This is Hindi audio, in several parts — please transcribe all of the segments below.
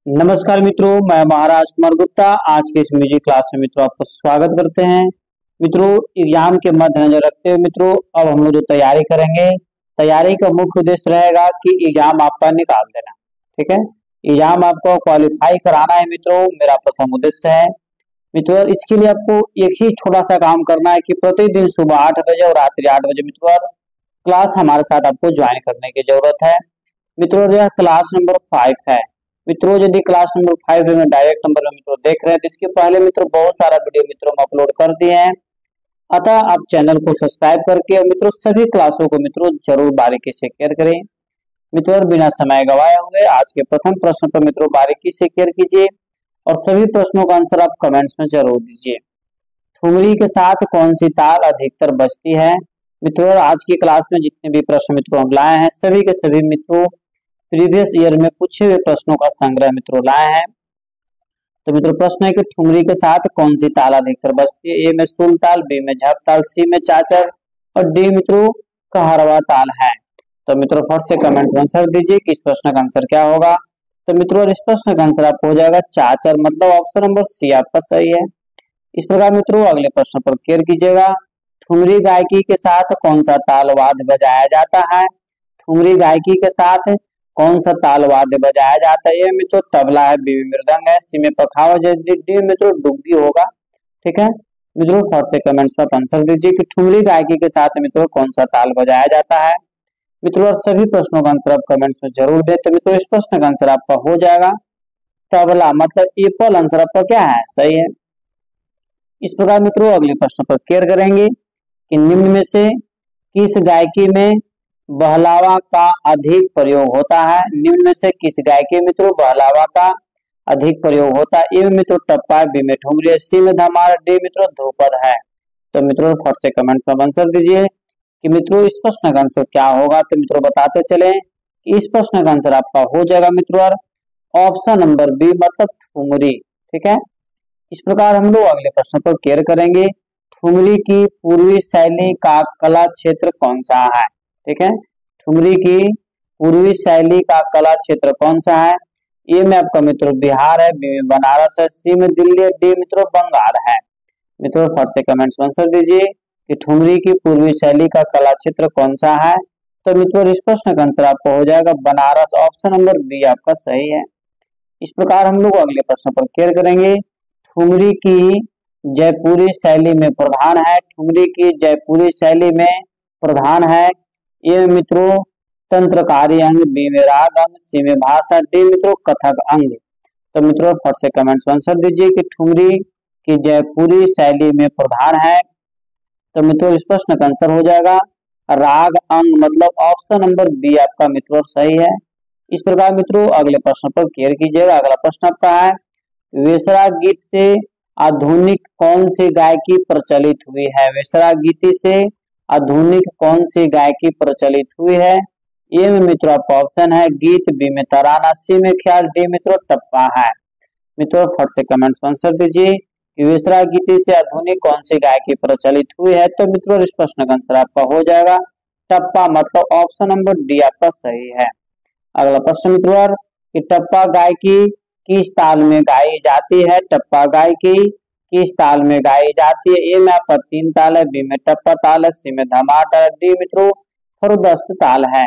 नमस्कार मित्रों, मैं महाराज कुमार गुप्ता आज के इस म्यूजिक क्लास में मित्रों आपको स्वागत करते हैं। मित्रों, एग्जाम के मद्देनजर रखते हुए मित्रों अब हम लोग जो तैयारी करेंगे, तैयारी का मुख्य उद्देश्य रहेगा कि एग्जाम आपका निकाल देना। ठीक है, एग्जाम आपको क्वालिफाई कराना है मित्रों, मेरा प्रथम उद्देश्य है। मित्रों, इसके लिए आपको एक ही छोटा सा काम करना है कि प्रतिदिन सुबह 8 बजे और रात्रि 8 बजे मित्रों क्लास हमारे साथ आपको ज्वाइन करने की जरूरत है। मित्रों, यह क्लास नंबर 5 है। मित्रों, यदि क्लास नंबर 5 में डायरेक्ट नंबर में मित्रों देख रहे हैं तो इसके पहले मित्रों बहुत सारा वीडियो मित्रों में अपलोड कर दिए हैं। अतः आप चैनल को सब्सक्राइब करके और मित्रों सभी क्लासों को मित्रों जरूर बारीकी से केयर करें। मित्रों, बिना समय गवाए हुए आज के प्रथम प्रश्न पर मित्रों बारीकी से केयर कीजिए और सभी प्रश्नों का आंसर आप कमेंट्स में जरूर दीजिए। ठुमरी के साथ कौन सी ताल अधिकतर बजती है? मित्रों, आज की क्लास में जितने भी प्रश्न मित्रों हम लाए हैं सभी के सभी मित्रों प्रीवियस ईयर में पूछे हुए प्रश्नों का संग्रह मित्रों लाए हैं। तो मित्रों प्रश्न है कि ठुमरी के साथ कौन सी ताल अधिकतर बजती है? ए में सुल ताल, बी में झप ताल, सी में चाचर और डी मित्रों कहरवा ताल है। तो मित्रों फर्स्ट से कमेंट्स में आंसर दीजिए कि इस प्रश्न का आंसर क्या होगा। तो मित्रों इस प्रश्न का आंसर आपको हो जाएगा चाचर, मतलब ऑप्शन नंबर सी आपका सही है। इस प्रकार मित्रों अगले प्रश्न पर केयर कीजिएगा। ठुमरी गायकी के साथ कौन सा ताल वाद्य बजाया जाता है? ठुमरी गायकी के साथ कौन सा ताल वाद्य बजाया जाता है? ये मित्रों तबला है, बी में मृदंग है, सी में पखावज है, डी मित्रों डुग्गी होगा। ठीक है मित्रों, फर्स्ट से कमेंट्स पर आंसर दीजिए कि ठुमरी गायकी के साथ मित्रों कौन सा ताल बजाया जाता है। मित्रों सभी प्रश्नों का आंसर आप कमेंट्स में जरूर दें। तो मित्रों इस प्रश्न का आंसर आपका हो जाएगा तबला, मतलब एप्पल आंसर आपका क्या है? सही है। इस प्रकार मित्रों अगले प्रश्न पर केयर करेंगे कि निम्न में से किस गायकी में बहलावा का अधिक प्रयोग होता है? निम्न में से किस गायकी मित्रों बहलावा का अधिक प्रयोग होता है? ए में मित्रों टप्पा, बी में ठुमरी, सी में धमार, डी मित्रों ध्रुपद है। तो मित्रों फर्स्ट से कमेंट्स में आंसर दीजिए कि मित्रों इस प्रश्न का आंसर क्या होगा। तो मित्रों बताते चले कि इस प्रश्न का आंसर आपका हो जाएगा मित्रों ऑप्शन नंबर बी, मतलब ठुमरी। ठीक है, इस प्रकार हम लोग अगले प्रश्न पर केयर करेंगे। ठुमरी की पूर्वी शैली का कला क्षेत्र कौन सा है? ठीक है, ठुमरी की पूर्वी शैली का कला क्षेत्र कौन सा है? ए में आपका मित्रों बिहार है, बी में बनारस है, सी में दिल्ली है, डी मित्रों बंगाल है। मित्रों फर्स्ट से कमेंट्स में आंसर दीजिए कि ठुमरी की पूर्वी शैली का कला क्षेत्र कौन सा है। तो मित्रों इस प्रश्न का आंसर आपको हो जाएगा बनारस, ऑप्शन नंबर बी आपका सही है। इस प्रकार हम लोग अगले प्रश्न पर केयर करेंगे। ठुमरी की जयपुरी शैली में प्रधान है, ठुमरी की जयपुरी शैली में प्रधान है। ये मित्रों तंत्रकारी अंग, बी में राग अंग, सी में भाषा, डी मित्रों कथक अंग। तो मित्रों फर्स्ट से कमेंट्स में आंसर दीजिए कि ठुमरी की जयपुरी शैली में प्रधान है। तो मित्रों इस प्रश्न का आंसर हो जाएगा राग अंग, मतलब ऑप्शन नंबर बी आपका मित्रों सही है। इस प्रकार मित्रों अगले प्रश्न पर केयर कीजिएगा। अगला प्रश्न आपका है वेसरा गीत से आधुनिक कौन सी गायकी प्रचलित हुई है? वेसरा गीति से आधुनिक कौन सी गायकी प्रचलित हुई है? ए में मित्रों आपका ऑप्शन है गीत, बी में तराना, सी में ख्याल, डी मित्रों टप्पा है। मित्रों फट से कमेंट्स में आंसर दीजिए कि वेसरा गीति से आधुनिक कौन सी गायकी प्रचलित हुई है। तो मित्रों इस प्रश्न का आंसर आपका हो जाएगा टप्पा, मतलब ऑप्शन नंबर डी आपका सही है। अगला प्रश्न मित्रों कि टप्पा गायकी किस ताल में गाई जाती है? टप्पा गायकी किस ताल में गाई जाती है? ए में आपका 3 ताल है, बी में टप्पा ताल है, सी में धमार ताल है, डी मित्रों फरुदस्त ताल है।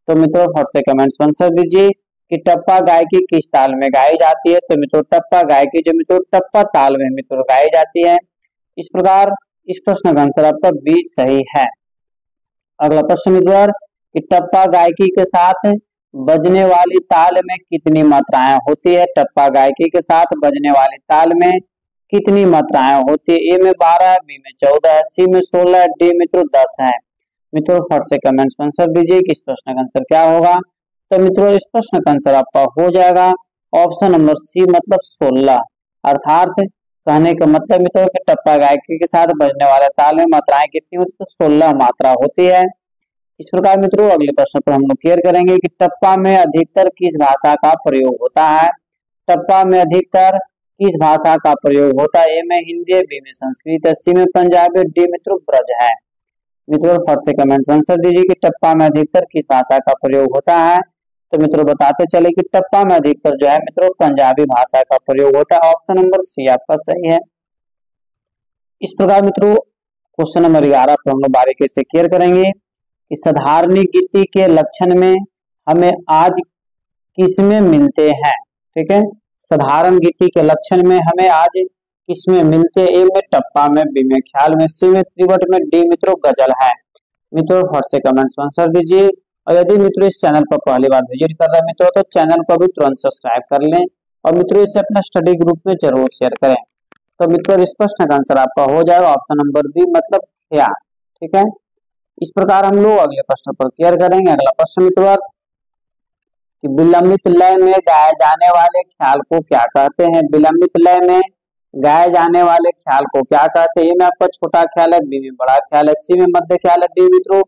तो मित्रों फट से कमेंट्स में आंसर दीजिए कि टप्पा गायकी किस ताल में गाई जाती है। तो मित्रों टप्पा गायकी जो मित्रों टप्पा ताल में मित्रों गाई जाती है। इस प्रकार इस प्रश्न का आंसर आपका बी सही है। अगला प्रश्न मित्रों कि टप्पा गायकी के साथ बजने वाली ताल में कितनी मात्राएं होती है? टप्पा गायकी के साथ बजने वाली ताल में कितनी मात्राएं होती है? ए में 12 है, बी में 14 है, सी में 16 है, डी मित्रों 10 है। मित्रों फट से कमेंट्स में आंसर दीजिए कि इस प्रश्न का आंसर क्या होगा। तो मित्रों इस प्रश्न का आंसर आपका हो जाएगा ऑप्शन नंबर सी, मतलब 16। अर्थात कहने का मतलब मित्रों कि टप्पा गायकी के साथ बजने वाले ताल में मात्राएं कितनी होती है? तो 16 मात्रा होती है। इस प्रकार मित्रों अगले प्रश्न पर हम लोग क्लियर करेंगे कि टप्पा में अधिकतर किस भाषा का प्रयोग होता है? टप्पा में अधिकतर किस भाषा का प्रयोग होता है? ए में हिंदी, बी में संस्कृत, सी में पंजाबी, डी मित्रों ब्रज है। मित्रों फट से कमेंट्स आंसर दीजिए कि टप्पा में अधिकतर किस भाषा का प्रयोग होता है। तो मित्रों बताते चले कि टप्पा में अधिकतर जो है मित्रों पंजाबी भाषा का प्रयोग होता है। ऑप्शन नंबर सी आपका सही है। इस प्रकार मित्रों क्वेश्चन नंबर 11 पर हम लोग बारीकी से क्लियर करेंगे कि साधारणिक गीति के लक्षण में हमें आज किसमें मिलते हैं। ठीक है, साधारण गीति के लक्षण में हमें आज किसमें मिलते हैं। ए में टप्पा में, बी में ख्याल में, सी में त्रिवट में, डी मित्रों गजल है। मित्रों फट से कमेंट्स में आंसर दीजिए। और यदि मित्रों इस चैनल पर पहली बार विजिट कर रहे हैं मित्रों तो चैनल को भी तुरंत सब्सक्राइब कर लें और मित्रों इसे अपना स्टडी ग्रुप में जरूर शेयर करें। तो मित्रों इस प्रश्न का आंसर आपका हो जाएगा ऑप्शन नंबर बी मतलब ख्याल। ठीक है, इस प्रकार हम लोग अगले प्रश्न पर क्लियर करेंगे। अगला प्रश्न मित्रों कि विलंबित लय में गाए जाने वाले ख्याल को क्या कहते हैं। विलंबित लय में गाए जाने वाले ख्याल को क्या कहते हैं। ए में आपका छोटा ख्याल है, बी में बड़ा ख्याल है, सी में मध्य ख्याल है, डी मित्रों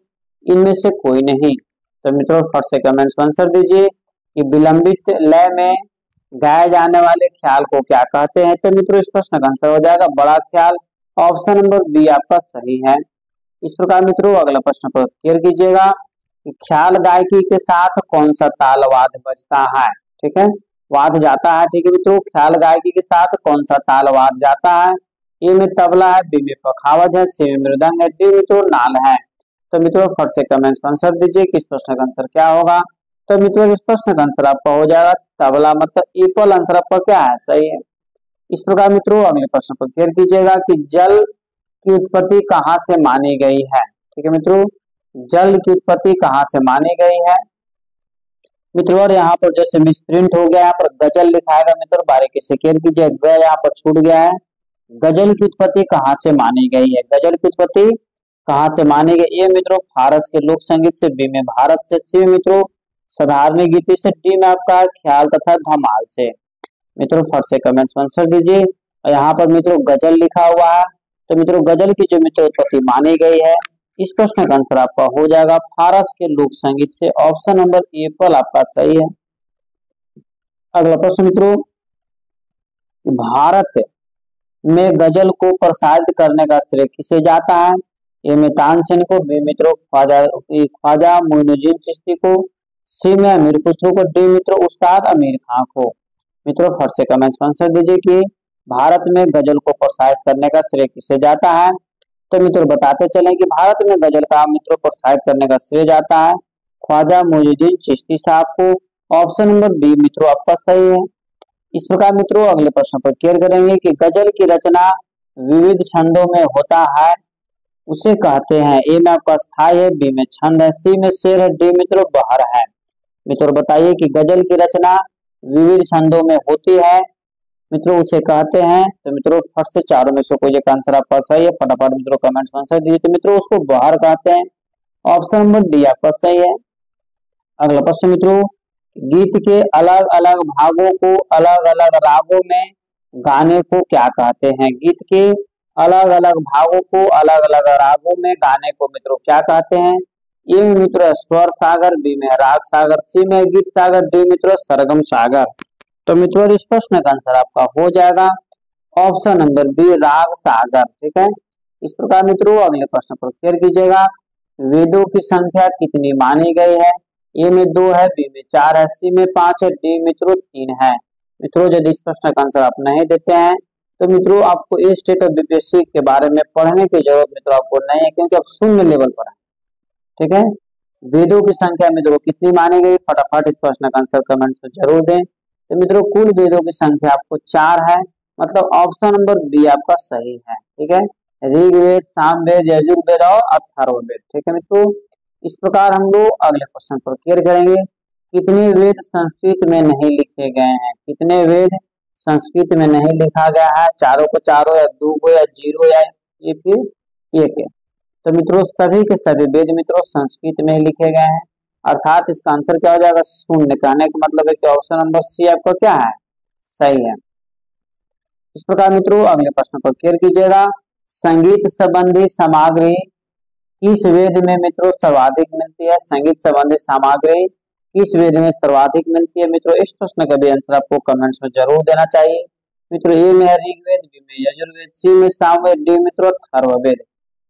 इनमें से कोई नहीं। तो मित्रों फट से कमेंट्स में आंसर दीजिए कि विलंबित लय में गाए जाने वाले ख्याल को क्या कहते हैं। तो मित्रों इस प्रश्न का आंसर हो जाएगा बड़ा ख्याल। ऑप्शन नंबर बी आपका सही है। इस प्रकार मित्रों अगला प्रश्न पर क्लियर कीजिएगा कि ख्याल गायकी के साथ कौन सा ताल वाद्य बजता है। ठीक है, वाद्य जाता है। ठीक है मित्रों, ख्याल गायकी के साथ कौन सा ताल वाद्य जाता है। ए में तबला है, बी में पखावज है, सी में मृदंग है, डी मित्रों नाल है। तो मित्रों फट से कमेंट्स में आंसर दीजिए कि इस प्रश्न का आंसर क्या होगा। तो मित्रों इस प्रश्न का आंसर आपका हो जाएगा तबला, मतलब इक्वल आंसर आपका क्या है, सही है। इस प्रकार मित्रों अगले प्रश्न पर क्लियर कीजिएगा कि जल की उत्पत्ति कहाँ से मानी गई है। ठीक है मित्रों, जल की उत्पत्ति कहाँ से मानी गई है। मित्रों और यहाँ पर जैसे मिसप्रिंट हो गया, यहाँ पर गजल लिखाएगा मित्रों बारीकी से क्लियर कीजिए, यहाँ पर छूट गया है। गजल की उत्पत्ति कहाँ से मानी गई है। गजल की उत्पत्ति कहाँ से मानी गई। ए मित्रों फारस के लोक संगीत से, बी में भारत से, सी मित्रों साधारण गीति से, डी में आपका ख्याल तथा धमाल से। मित्रों फट से कमेंट्स में आंसर दीजिए। और यहाँ पर मित्रों गजल लिखा हुआ है। तो मित्रों गजल की जो मित्रों उत्पत्ति मानी गई है, इस प्रश्न का आंसर आपका हो जाएगा फारस के लोक संगीत से। ऑप्शन नंबर ए पर आपका सही है। अगला प्रश्न मित्रों, भारत में गजल को प्रसारित करने का श्रेय किसे जाता है। ए में तानसेन को, बी मित्रों ख्वाजा मोइनुद्दीन चिश्ती को, सी में अमीर खुसरो को, डी मित्रों उस्ताद अमीर खां को। मित्रों फट से कमेंट्स में आंसर दीजिए कि भारत में गजल को प्रोत्साहित करने का श्रेय किसे जाता है। तो मित्रों बताते चलें कि भारत में गजल का मित्रों प्रोत्साहित करने का श्रेय जाता है ख्वाजा मोइनुद्दीन चिश्ती साहब को। ऑप्शन नंबर बी मित्रों आपका सही है। इस प्रकार मित्रों अगले प्रश्न पर क्लियर करेंगे कि गजल की रचना विविध छंदों में होता है उसे कहते हैं। ए में आपका स्थाई है, बी में छंद है, सी में शेर है, डी मित्रों बहर है। मित्रों बताइए कि गजल की रचना विविध छंदों में होती है मित्रों उसे कहते हैं। तो मित्रों फट से चारों में से कोई एक आंसर आपका सही है, फटाफट मित्रों कमेंट्स में आंसर दीजिए। तो मित्रों उसको बहर कहते हैं। ऑप्शन नंबर डी आपका सही है। अगला प्रश्न मित्रों, गीत के अलग अलग भागों को अलग अलग रागों में गाने को क्या कहते हैं। गीत के अलग अलग भागों को अलग अलग रागों में गाने को मित्रों क्या कहते हैं। ए में मित्रों स्वर सागर, बी में राग सागर, सी में गीत सागर, डी मित्रों सरगम सागर। तो मित्रों इस प्रश्न का आंसर आपका हो जाएगा ऑप्शन नंबर बी राग सागर। ठीक है, इस प्रकार मित्रों अगले प्रश्न पर क्लियर कीजिएगा। वेदों की संख्या कितनी मानी गई है। ए में 2 है, बी में 4 है, सी में 5 है, डी मित्रों 3 है। मित्रों यदि इस प्रश्न का आंसर आप नहीं देते हैं तो मित्रों आपको ए स्टेट ऑफ बीपीएससी के बारे में पढ़ने की जरूरत मित्रों आपको नहीं है, क्योंकि आप शून्य लेवल पर है। ठीक है, वेदों की संख्या मित्रों कितनी मानी गई, फटाफट इस प्रश्न का आंसर कमेंट्स में जरूर दें। तो मित्रों कुल वेदों की संख्या आपको 4 है, मतलब ऑप्शन नंबर बी आपका सही है। ठीक है, ऋग्वेद, सामवेद, यजुर्वेद और अथर्ववेद। ठीक है मित्रों, इस प्रकार हम लोग अगले क्वेश्चन पर क्लियर करेंगे। कितने वेद संस्कृत में नहीं लिखे गए हैं। कितने वेद संस्कृत में नहीं लिखा गया है। चारों को चारों, या 2 को, या 0, या ये फिर 1 है। तो मित्रों सभी के सभी वेद मित्रों संस्कृत में लिखे गए हैं, अर्थात इसका आंसर क्या हो जाएगा शून्य। कहने का मतलब है कि ऑप्शन नंबर सी आपका क्या है, सही है। इस प्रकार मित्रों अगले प्रश्न पर क्लियर कीजिएगा। संगीत संबंधी सामग्री किस वेद में मित्रों सर्वाधिक मिलती है। संगीत संबंधी सामग्री किस वेद में सर्वाधिक मिलती है। मित्रों इस प्रश्न का भी आंसर आपको कमेंट्स में जरूर देना चाहिए। मित्रों ए में ऋग्वेद, बी में यजुर्वेद, सी में सामवेद, डी मित्रों अथर्ववेद।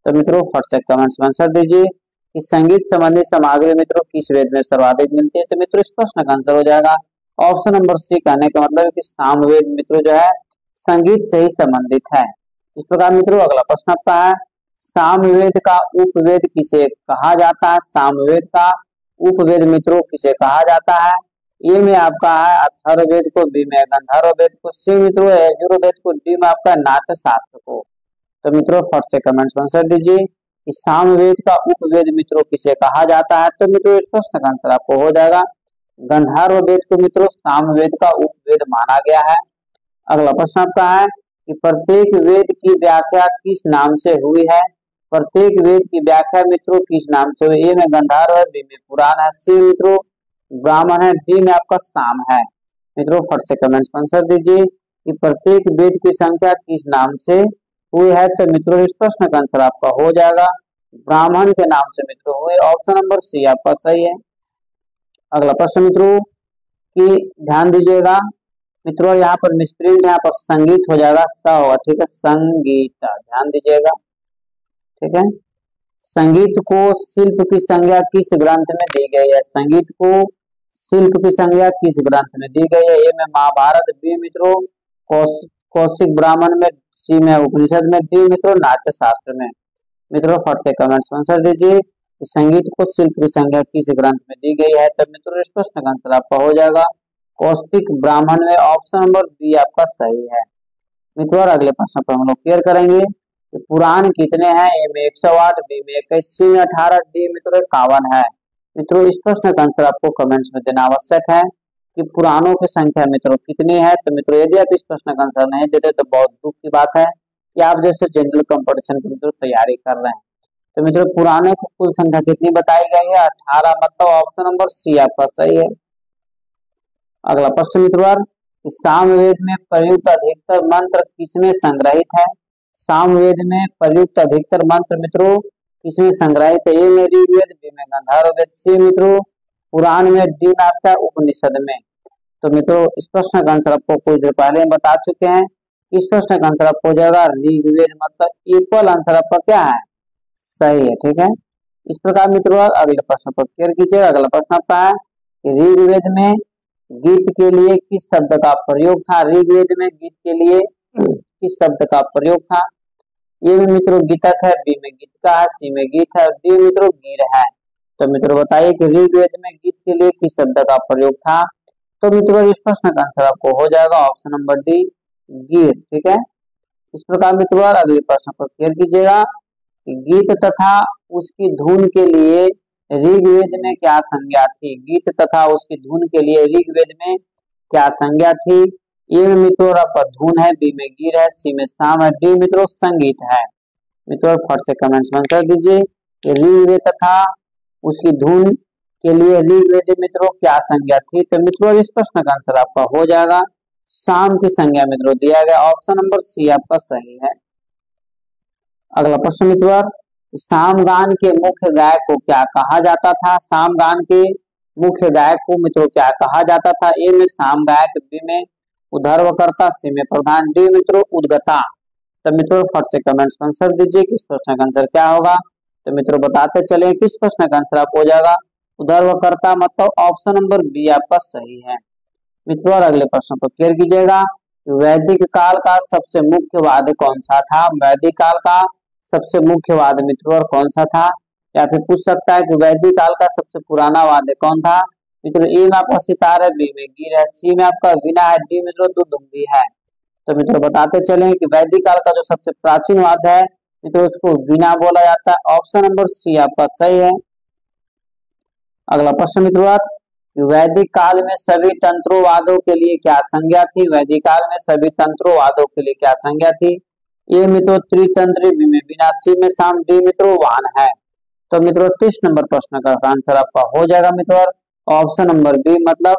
तो मित्रों फट से कमेंट्स में आंसर दीजिए कि संगीत संबंधी सामग्री मित्रों किस वेद में सर्वाधिक मिलती है। तो मित्रों इस प्रश्न का आंसर हो जाएगा ऑप्शन नंबर सी। कहने का मतलब है कि सामवेद मित्रों जो है संगीत से ही संबंधित है। इस प्रकार मित्रों अगला प्रश्न आपका है, सामवेद का उपवेद किसे कहा जाता है। सामवेद का उपवेद मित्रों किसे कहा जाता है। ए में आपका है अथर्ववेद को, बी में गंधर्ववेद को, सी मित्रों यजुर्वेद को, डी में आपका नाट्य शास्त्र को। तो मित्रों फट से कमेंट्स में आंसर दीजिए कि सामवेद का उपवेद मित्रों किसे कहा जाता है। तो मित्रों इस प्रश्न का आंसर आपको हो जाएगा गंधर्ववेद को मित्रों सामवेद का उपवेद माना गया है। अगला प्रश्न आपका है कि प्रत्येक वेद की व्याख्या किस नाम से हुई है। प्रत्येक वेद की व्याख्या मित्रों किस नाम से हुई। ए में गंधर्व है, बी में पुराण है, सी मित्रों ब्राह्मण है, डी में आपका साम है। मित्रों फट से कमेंट्स में आंसर दीजिए कि प्रत्येक वेद की संख्या किस नाम से हुई है। तो मित्रों इस प्रश्न का आंसर आपका हो जाएगा ब्राह्मण के नाम से मित्रों हुए। ऑप्शन नंबर सी आपका सही है। अगला प्रश्न मित्रों की ध्यान दीजिएगा मित्रों, यहाँ पर मिसप्रिंट, यहाँ पर संगीत हो जाएगा स होगा, ठीक है, संगीत, ध्यान दीजिएगा, ठीक है। संगीत को शिल्प की संज्ञा किस ग्रंथ में दी गई है। संगीत को शिल्प की संज्ञा किस ग्रंथ में दी गई है। ए में महाभारत, बी मित्रों कौशिक ब्राह्मण में, सी में उपनिषद में, डी मित्रों नाट्य शास्त्र में। मित्रों फट से कमेंट्स में आंसर दीजिए कि संगीत को शिल्प की संज्ञा किस ग्रंथ में दी गई है। तो मित्रों इस प्रश्न का आंसर आपका हो जाएगा कौशिक ब्राह्मण में। ऑप्शन नंबर बी आपका सही है। मित्रों अगले प्रश्न पर हम लोग क्लियर करेंगे कि पुराण कितने हैं। ए में 108, बी में 21, सी में 18, डी मित्रों 51 है। मित्रों इस प्रश्न का आंसर आपको कमेंट्स में देना आवश्यक है कि पुराणों की संख्या मित्रों कितनी है। तो मित्रों यदि आप इस प्रश्न का आंसर नहीं देते तो बहुत दुख की बात है कि आप जैसे जनरल कंपटीशन की मित्रों तैयारी कर रहे हैं। तो मित्रों पुराणों की कुल संख्या कितनी बताई गई है, 18, मतलब ऑप्शन नंबर सी आपका सही है। अगला प्रश्न मित्रों, सामवेद में प्रयुक्त अधिकतर मंत्र किसमें संग्रहित है। सामवेद में प्रयुक्त अधिकतर मंत्र मित्रों किसमें संग्रहित है। ए में ऋग्वेद, बी में गंधर्ववेद, सी मित्रों पुराण में, डी में आपका उपनिषद में। तो मित्रों इस प्रश्न का आंसर आपको कुछ देर पहले हम बता चुके हैं। इस प्रश्न का आंसर आपको हो जाएगा ऋग्वेद, मतलब इक्वल आंसर आपका क्या है, सही है, ठीक है। इस प्रकार मित्रों अगले प्रश्न पर क्लियर कीजिए। अगला प्रश्न आपका है कि ऋग्वेद में गीत के लिए किस शब्द का प्रयोग था। ऋग्वेद में गीत के लिए किस शब्द का प्रयोग था। ए में मित्रों गीतक है, बी में गीतका है, सी में गीत है, डी मित्रों गीर है। तो मित्रों बताइए कि ऋग्वेद में गीत के लिए किस शब्द का प्रयोग था। तो मित्रों इस प्रश्न का आंसर आपको हो जाएगा ऑप्शन नंबर डी गीर, ठीक है। इस प्रकार मित्रों अगले प्रश्न पर क्लियर कीजिएगा कि गीत तथा उसकी धुन के लिए ऋग्वेद में क्या संज्ञा थी। गीत तथा उसकी धुन के लिए ऋग्वेद में क्या संज्ञा थी। ए में मित्रों आपका धुन है, बी में गीर है, सी में साम है, डी मित्रों संगीत है। मित्रों फट से कमेंट्स में आंसर दीजिए कि ऋग्वेद तथा उसकी धुन के लिए ऋग्वेद मित्रों क्या संज्ञा थी। तो मित्रों इस प्रश्न का आंसर आपका हो जाएगा साम की संज्ञा मित्रों दिया गया। ऑप्शन नंबर सी आपका सही है। अगला प्रश्न मित्रों, सामगान के मुख्य गायक को क्या कहा जाता था। सामगान के मुख्य गायक को मित्रों क्या कहा जाता था। ए में साम गायक, बी में उद्धर्वकर्ता, सी में प्रधान, डी मित्रों उद्गता। तो मित्रों फट से कमेंट्स में आंसर दीजिए किस प्रश्न का आंसर क्या होगा। तो मित्रों बताते चले किस प्रश्न का आंसर आपको हो जाएगा उद्धर्वकर्ता, मतलब ऑप्शन नंबर बी आपका सही है। मित्रों अगले प्रश्न पर क्लियर कीजिएगा, वैदिक काल का सबसे मुख्य वाद्य कौन सा था। वैदिक काल का सबसे मुख्य वाद्य मित्रों कौन सा था। या फिर पूछ सकता है कि वैदिक काल का सबसे पुराना वाद्य कौन था। मित्रों ए में आपका सितार है, बी में गीर है, सी में आपका वीणा है, डी मित्रों दुदुम्बी है। तो मित्रों बताते चले कि वैदिक काल का जो सबसे प्राचीन वाद्य है मित्रों उसको वीणा बोला जाता है। ऑप्शन नंबर सी आपका सही है। अगला प्रश्न मित्रों, वैदिक काल में सभी तंत्रों वादों के लिए क्या संज्ञा थी। वैदिक काल में सभी तंत्रों वादों के लिए क्या संज्ञा थी। ए मित्रों त्रितंत्री, बी में वीणा, सी में साम, डी मित्रों वान है। तो मित्रों 30 नंबर प्रश्न का आंसर आपका हो जाएगा मित्रों ऑप्शन नंबर बी, मतलब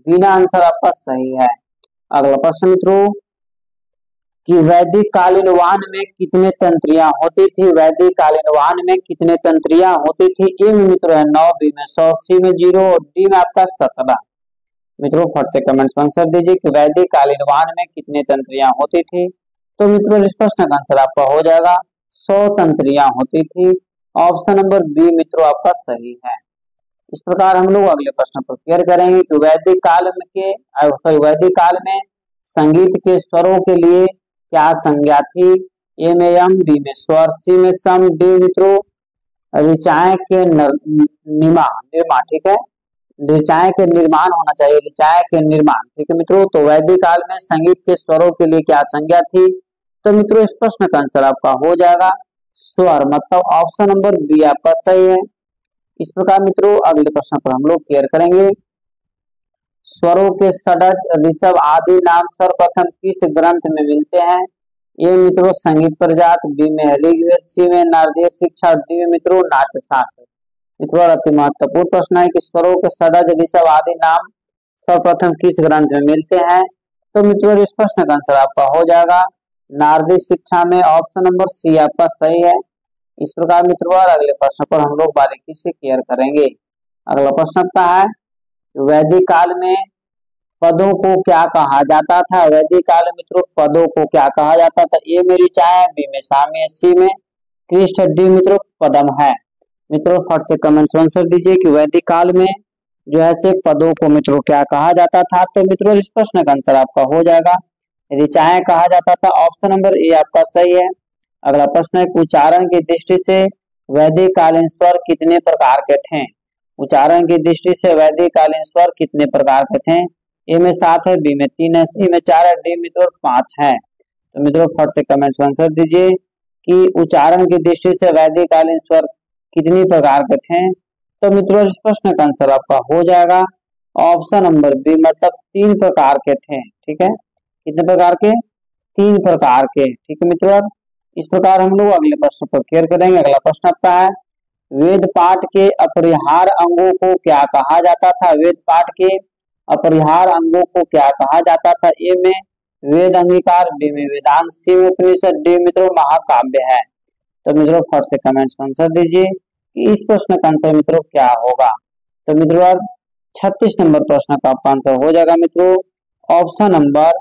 वीणा आंसर आपका सही है। अगला प्रश्न मित्रों कि वैदिक कालीन वान में कितने तंत्रियां होती थी। वैदिक कालीन वान में कितने तंत्रियां होती थी। ए में मित्रों है 9, बी में 100, सी में 0 और डी में आपका 17। मित्रों फट से कमेंट्स में आंसर दीजिए कि वैदिक कालीन वान में कितने तंत्रियां होती थी। तो मित्रों इस प्रश्न का आंसर आपका हो जाएगा 100 तंत्रियां होती थी। ऑप्शन नंबर बी मित्रों आपका सही है। इस प्रकार हम लोग अगले प्रश्न पर क्लियर करेंगे कि वैदिक काल में संगीत के स्वरों के लिए क्या संज्ञा थी। ए में यम, बी में स्वर, सी में सम, डी मित्रों ऋचाएं के निर्माण, ठीक है, ऋचाएं के निर्माण होना चाहिए, ऋचाएं के निर्माण, ठीक है मित्रों। तो वैदिक काल में संगीत के स्वरों के लिए क्या संज्ञा थी। तो मित्रों इस प्रश्न का आंसर आपका हो जाएगा स्वर, मतलब ऑप्शन नंबर बी आपका सही है। इस प्रकार मित्रों अगले प्रश्न पर हम लोग क्लियर करेंगे। स्वरों के षडज, ऋषभ आदि नाम सर्वप्रथम किस ग्रंथ में मिलते हैं। ए मित्रों संगीत प्रजात, बी में ऋग्वेद, सी में नारदीय शिक्षा, डी में मित्रों नाट्यशास्त्र। मित्रों अति महत्वपूर्ण प्रश्न है कि स्वरों के षडज, ऋषभ आदि नाम सर्वप्रथम किस ग्रंथ में मिलते हैं। तो मित्रों इस प्रश्न का आंसर आपका हो जाएगा नारदीय शिक्षा में, ऑप्शन नंबर सी आपका सही है। इस प्रकार मित्रों अगले प्रश्न पर हम लोग बारीकी से क्लियर करेंगे। अगला प्रश्न का है वैदिक काल में पदों को क्या कहा जाता था। वैदिक काल में मित्रों पदों को क्या कहा जाता था। ए में ऋचाएं, बी में साम्य, सी में कृष्ट, डी मित्रों पदम है। मित्रों फट से कमेंट्स आंसर दीजिए कि वैदिक काल में जो है से पदों को मित्रों क्या कहा जाता था। तो मित्रों इस प्रश्न का आंसर आपका हो जाएगा ऋचाएं कहा जाता था, ऑप्शन नंबर ए आपका सही है। अगला प्रश्न है उच्चारण की दृष्टि से वैदिक कालीन स्वर कितने प्रकार के थे। उच्चारण की दृष्टि से वैदिक कालीन स्वर कितने प्रकार के थे। ए में 7 है, बी में 3 है, सी में 4 है, डी मित्रों 5 है। तो मित्रों फट से कमेंट्स में आंसर दीजिए कि उच्चारण की दृष्टि से वैदिक कालीन स्वर कितनी प्रकार के थे। तो मित्रों इस प्रश्न का आंसर आपका हो जाएगा ऑप्शन नंबर बी, मतलब 3 प्रकार के थे। ठीक है, कितने प्रकार के, 3 प्रकार के। ठीक है मित्रों, इस प्रकार हम लोग अगले प्रश्न पर क्लियर करेंगे। अगला प्रश्न आपका है वेद पाठ के अपरिहार्य अंगों को क्या कहा जाता था। वेद पाठ के अपरिहार्य अंगों को क्या कहा जाता था। ए में वेद अंगीकार, बी में वेदांत, सी में उपनिषद, डी मित्रों महाकाव्य है। तो मित्रों फट से कमेंट्स में आंसर दीजिए कि इस प्रश्न का आंसर मित्रों क्या होगा। तो मित्रों 36 नंबर प्रश्न का आपका आंसर हो जाएगा मित्रों option number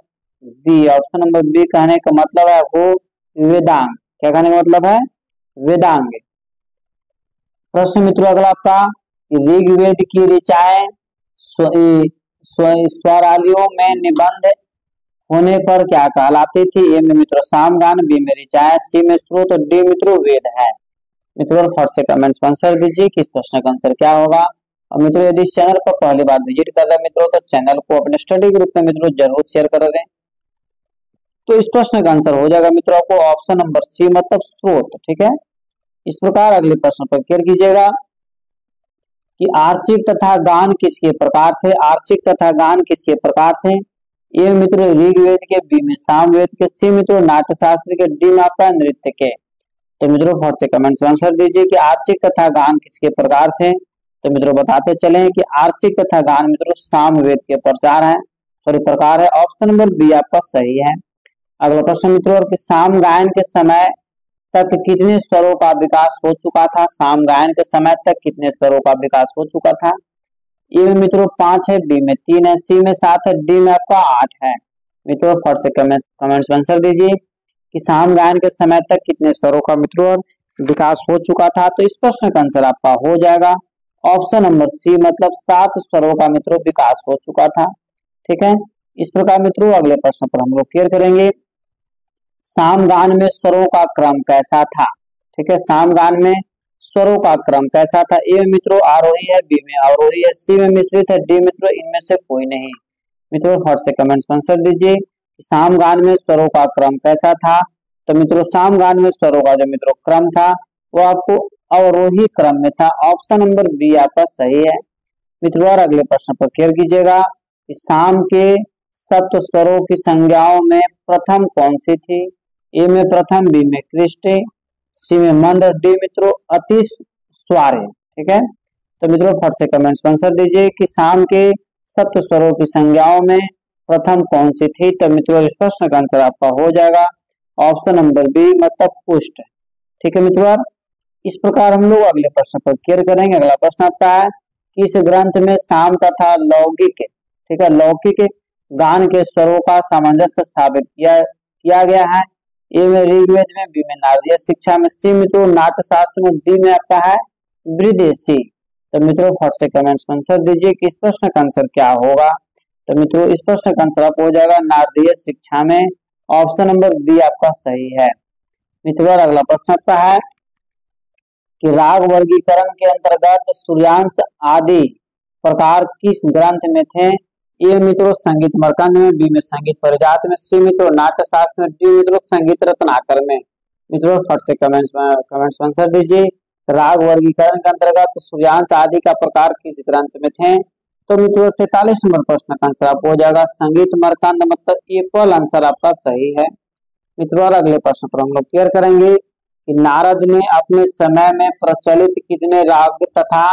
B. Option number B कहने का मतलब है वो वेदांग। क्या कहने का मतलब है, वेदांग। प्रश्न मित्रों अगला आपका ऋग्वेद की ऋचाएं स्वरालियों में निबंध होने पर क्या कहलाती थी। ए में मित्रों सामगान, बी में ऋचाएं, सी में स्रोत, डी मित्रों वेद है। मित्रों फट से कमेंट्स में आंसर दीजिए कि इस प्रश्न का आंसर क्या होगा। और मित्रों यदि इस चैनल पर पहली बार विजिट कर रहे हैं मित्रों तो चैनल को अपने स्टडी ग्रुप में मित्रों जरूर शेयर कर दें। तो इस प्रश्न का आंसर हो जाएगा मित्रों आपको ऑप्शन नंबर सी, मतलब स्रोत। ठीक है, इस प्रकार अगले प्रश्न पर क्लियर कीजिएगा कि आर्चिक तथा गान किसके प्रकार थे। आर्चिक तथा गान किसके प्रकार थे। ए मित्रों ऋग्वेद के, बी में सामवेद के, सी मित्रों नाट्यशास्त्र के, डी में आपका नृत्य के। तो मित्रों फट से कमेंट्स में आंसर दीजिए कि आर्चिक तथा गान किसके प्रकार थे। तो मित्रों बताते चले कि आर्चिक तथा गान मित्रों सामवेद के प्रचार है, सॉरी प्रकार है। ऑप्शन नंबर बी आपका सही है। अगला प्रश्न मित्रों कि साम गायन के समय तक कितने स्वरों का विकास हो चुका था। साम गायन के समय तक कितने स्वरों का विकास हो चुका था। ए में मित्रों 5 है, बी में 3 है, सी में 7 है, डी में आपका 8 है। मित्रों फट से कमेंट्स में आंसर दीजिए कि साम गायन के समय तक कितने स्वरों का मित्रों विकास हो चुका था। तो इस प्रश्न का आंसर आपका हो जाएगा ऑप्शन नंबर सी, मतलब 7 स्वरों का मित्रों विकास हो चुका था। ठीक है, इस प्रकार मित्रों अगले प्रश्न पर हम लोग क्लियर करेंगे सामगान में स्वरों का क्रम कैसा था। ठीक है, सामगान में स्वरों का क्रम कैसा था। ए मित्रों आरोही है, बी में अवरोही है, सी में मिश्रित है, डी मित्रों इनमें से कोई नहीं। मित्रों फट से कमेंट्स में आंसर दीजिए सामगान में स्वरों का क्रम कैसा था। तो मित्रों सामगान में स्वरों का जो मित्रों क्रम था वो आपको अवरोही क्रम में था। ऑप्शन नंबर बी आपका सही है। मित्रों और अगले प्रश्न पर क्लियर कीजिएगा कि साम के सप्त स्वरों की संज्ञाओं में प्रथम कौन सी थी। ए में प्रथम, बी में कृष्ट, सी में मंद, डी मित्रों अति स्वारे। ठीक है, तो मित्रों फट से कमेंट्स में आंसर दीजिए कि साम के सप्त स्वरों की संज्ञाओं में प्रथम कौन सी थी। तो मित्रों इस प्रश्न का आंसर आपका हो जाएगा ऑप्शन नंबर बी, मतलब पुष्ट। ठीक है मित्रों, इस प्रकार हम लोग अगले प्रश्न पर क्लियर करेंगे। अगला प्रश्न आपका है किस ग्रंथ में साम तथा लौकिक, ठीक है, लौकिक गान के स्वरों का सामंजस्य स्थापित किया गया है। ए में ऋग्वेद में, बी में नारदीय शिक्षा में, सी मित्रों नाट्य शास्त्र में, डी में आपका है विदेशी। तो मित्रों फट से कमेंट्स में आंसर दीजिए कि इस प्रश्न का आंसर क्या होगा। तो मित्रों इस प्रश्न का आंसर आपको हो जाएगा नारदीय शिक्षा में, ऑप्शन नंबर बी आपका सही है। मित्रों अगला प्रश्न आपका है कि राग वर्गीकरण के अंतर्गत सूर्यांश आदि प्रकार किस ग्रंथ में थे। ए मित्रों संगीत मरकंद में, बी में संगीत परिजात में, सी मित्रों नाट्य शास्त्र में, डी मित्रों संगीत रत्नाकर में। मित्रों फट से कमेंट्स में आंसर दीजिए। राग वर्गीकरण के अंतर्गत सूर्यांश आदि का प्रकार किस ग्रंथ में थे। तो मित्रों 43 नंबर प्रश्न का आंसर आपको हो जाएगा संगीत मरकंद, मतलब ए पल आंसर आपका सही है। मित्रों अगले प्रश्न पर हम लोग क्लियर करेंगे कि नारद ने अपने समय में प्रचलित कितने राग तथा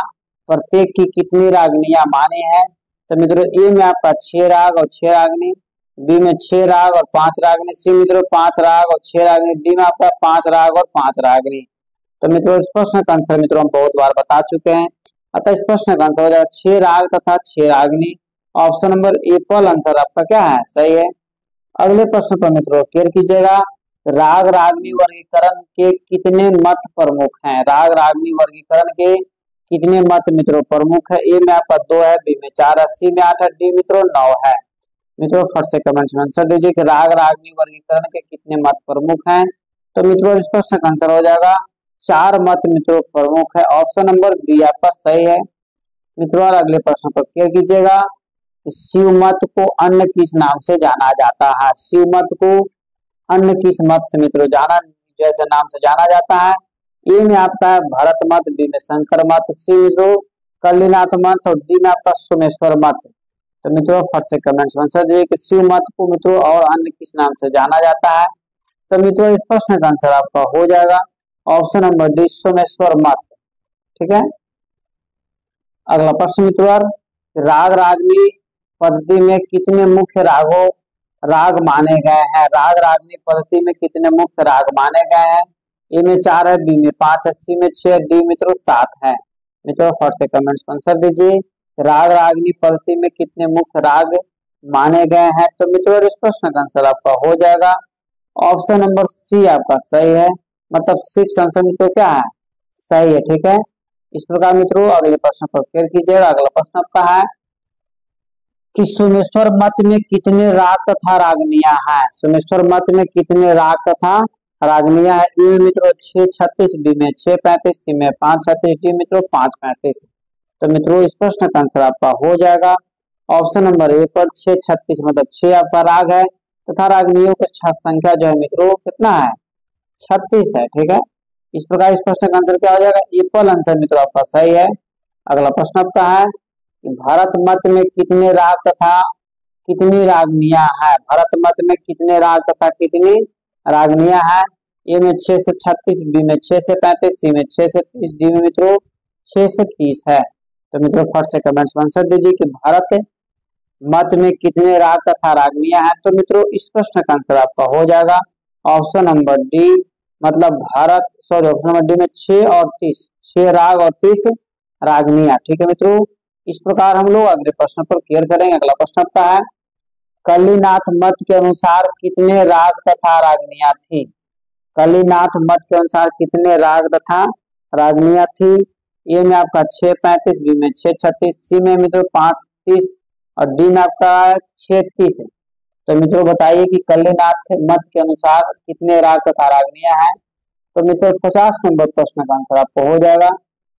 प्रत्येक की कितनी रागनियां मानी है। तो मित्रों ए में आपका 6 राग और 6 रागनी, बी में 6 राग और 5 रागनी, सी मित्रों 5 राग और 6 रागनी, डी में आपका 5 राग और 5 रागनी। तो मित्रों इस प्रश्न का आंसर मित्रों हम बहुत बार बता चुके हैं, अतः इस प्रश्न का आंसर हो जाएगा 6 राग तथा 6 रागनी। ऑप्शन नंबर ए पल आंसर आपका क्या है, सही है। अगले प्रश्न पर मित्रों क्लियर कीजिएगा, राग रागनी वर्गीकरण के कितने मत प्रमुख हैं। राग रागनी वर्गीकरण के कितने मत मित्रों प्रमुख है। ए में आपका 2 है, बी में 4 है, सी में 8 है, डी मित्रों 9 है। मित्रों फट से कमेंट्स में आंसर दीजिए कि राग रागनी वर्गीकरण के कितने मत प्रमुख हैं। तो मित्रों इस प्रश्न का आंसर हो जाएगा 4 मत मित्रों प्रमुख है। ऑप्शन नंबर बी आपका सही है। मित्रों अगले प्रश्न पर क्लियर कीजिएगा, शिव मत को अन्य किस नाम से जाना जाता है। शिव मत को अन्य किस मत से मित्रों जाना जैसे नाम से जाना जाता है। ए में आपका है भरत मत, बी में शंकर मत, सी मित्रों कलिनाथ मत और डी में आपका सोमेश्वर मत। तो मित्रों फट से कमेंट्स में आंसर दीजिए कि शिव मत को मित्रों और अन्य किस नाम से जाना जाता है। तो मित्रों इस प्रश्न का आंसर आपका हो जाएगा ऑप्शन नंबर डी सोमेश्वर मत। ठीक है। अगला प्रश्न मित्रों, राग रागनी पद्धति में कितने मुख्य राग माने गए हैं। राग रागनी पद्धति में कितने मुख्य राग माने गए हैं। ए में 4 है, बी में 5 है, सी में 6 है, डी मित्रों 7 है। मित्रों फट से कमेंट्स में आंसर दीजिए राग रागनी पद्धति में कितने मुख्य राग माने गए हैं। तो मित्रों इस प्रश्न का आंसर आपका हो जाएगा ऑप्शन नंबर सी आपका सही है, मतलब 6 आंसर मित्रों क्या है, सही है। ठीक है। इस प्रकार मित्रों अगले प्रश्न पर क्लियर कीजिएगा। अगला प्रश्न आपका है कि सोमेश्वर मत में कितने राग तथा रागनियां हैं। सोमेश्वर मत में कितने राग तथा रागनियां है। ए मित्रों 6-36, बी में 6-35, सी में 5-36, डी मित्रों 5-35। तो मित्रों इस प्रश्न का आंसर आपका हो जाएगा ऑप्शन नंबर ए पर 6-36, मतलब 6 आपका राग है तथा रागनियों की संख्या जो है मित्रों कितना है, 36 है। ठीक है। इस प्रकार इस प्रश्न का आंसर क्या हो जाएगा, ए पल आंसर मित्रों आपका सही है। अगला प्रश्न आपका है कि भारत मत में कितने राग तथा कितनी रागनियां है। भारत मत में कितने राग तथा कितनी रागनियां है। ए में 6 से 36, बी में 6 से 35, सी में 6 से 30, डी में मित्रों 6 से 30 है। तो मित्रों फट से कमेंट्स में आंसर दीजिए कि भारत मत में कितने राग तथा रागनियां हैं। तो मित्रों इस प्रश्न का आंसर आपका हो जाएगा ऑप्शन नंबर डी, मतलब ऑप्शन नंबर डी में 6 और 30, 6 राग और 30 रागनियां। ठीक है मित्रों। इस प्रकार हम लोग अगले प्रश्न पर क्लियर करेंगे। अगला प्रश्न आपका है कलिनाथ मत के अनुसार कितने राग तथा रागनियां थी। कलिनाथ मत के अनुसार कितने राग तथा रागनियां थी। ए में आपका 6-35, बी में 6-36, सी में मित्रों 5-30 और डी में आपका 6-30 है। तो मित्रों बताइए कि कलिनाथ मत के अनुसार कितने राग तथा रागनियां हैं। तो मित्रों 50 नंबर प्रश्न का आंसर आपको हो जाएगा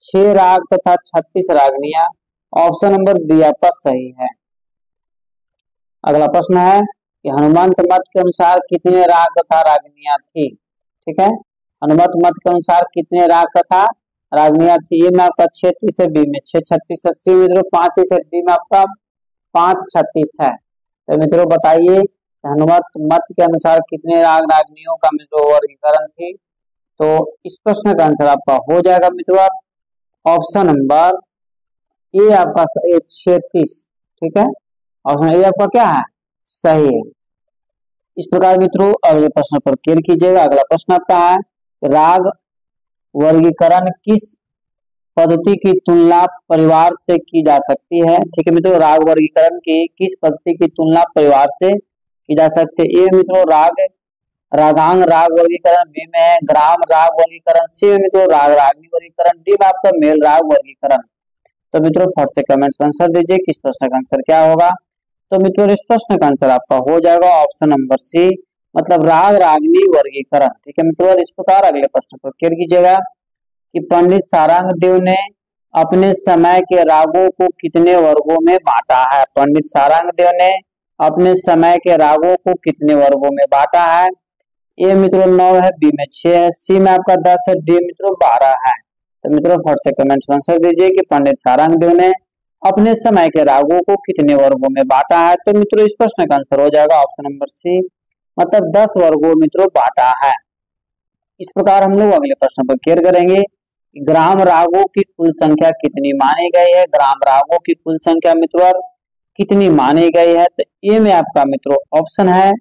6 राग तथा 36 रागनियां। ऑप्शन नंबर बी आपका सही है। अगला प्रश्न है कि हनुमंत मत के अनुसार कितने राग तथा रागनियां थी। ठीक है। हनुमंत मत के अनुसार कितने राग तथा रागनियां थी। ए में आपका 6-30 है, बी में 6-36 है, सी मित्रों 5-30 है, डी में आपका 5-36 है। तो मित्रों बताइए हनुमंत मत के अनुसार कितने राग रागनियों का मित्रों वर्गीकरण थी। तो इस प्रश्न का आंसर आपका हो जाएगा मित्रों ऑप्शन नंबर ए आपका 36। ठीक है। ऑप्शन ए आपका क्या है, सही है। इस प्रकार मित्रों अगले प्रश्न पर क्लियर कीजिएगा। अगला प्रश्न आपका है राग वर्गीकरण किस पद्धति की तुलना परिवार से की जा सकती है। ठीक है मित्रों। राग वर्गीकरण की किस पद्धति की तुलना परिवार से की जा सकती है। ए मित्रों राग रागांग राग वर्गीकरण, बी में है ग्राम राग वर्गीकरण, सी में मित्रों राग रागनी वर्गीकरण, डी में आपका मेल राग वर्गीकरण। तो मित्रों फट से कमेंट्स में आंसर दीजिए कि इस प्रश्न का आंसर क्या होगा। तो मित्रों इस प्रश्न का आंसर आपका हो जाएगा ऑप्शन नंबर सी, मतलब राग रागनी वर्गीकरण। ठीक है मित्रों, इस प्रकार अगले प्रश्न को क्लियर कीजिएगा कि पंडित सारंग देव ने अपने समय के रागों को कितने वर्गों में बांटा है। पंडित सारंग देव ने अपने समय के रागों को कितने वर्गों में बांटा है। ए मित्रों 9 है, बी में 6 है, सी में आपका 10 है, डी मित्रों 12 है। तो मित्रों फट से कमेंट्स में आंसर दीजिए कि पंडित सारंग देव ने अपने समय के रागों को कितने वर्गों में बांटा है। तो मित्रों इस प्रश्न का आंसर हो जाएगा ऑप्शन नंबर सी, मतलब 10 वर्गों मित्रों बांटा है। इस प्रकार हम लोग अगले प्रश्न पर क्लियर करेंगे। ग्राम रागों की कुल संख्या कितनी मानी गई है। ग्राम रागों की कुल संख्या मित्रों कितनी मानी गई है। तो ए में आपका मित्रों ऑप्शन है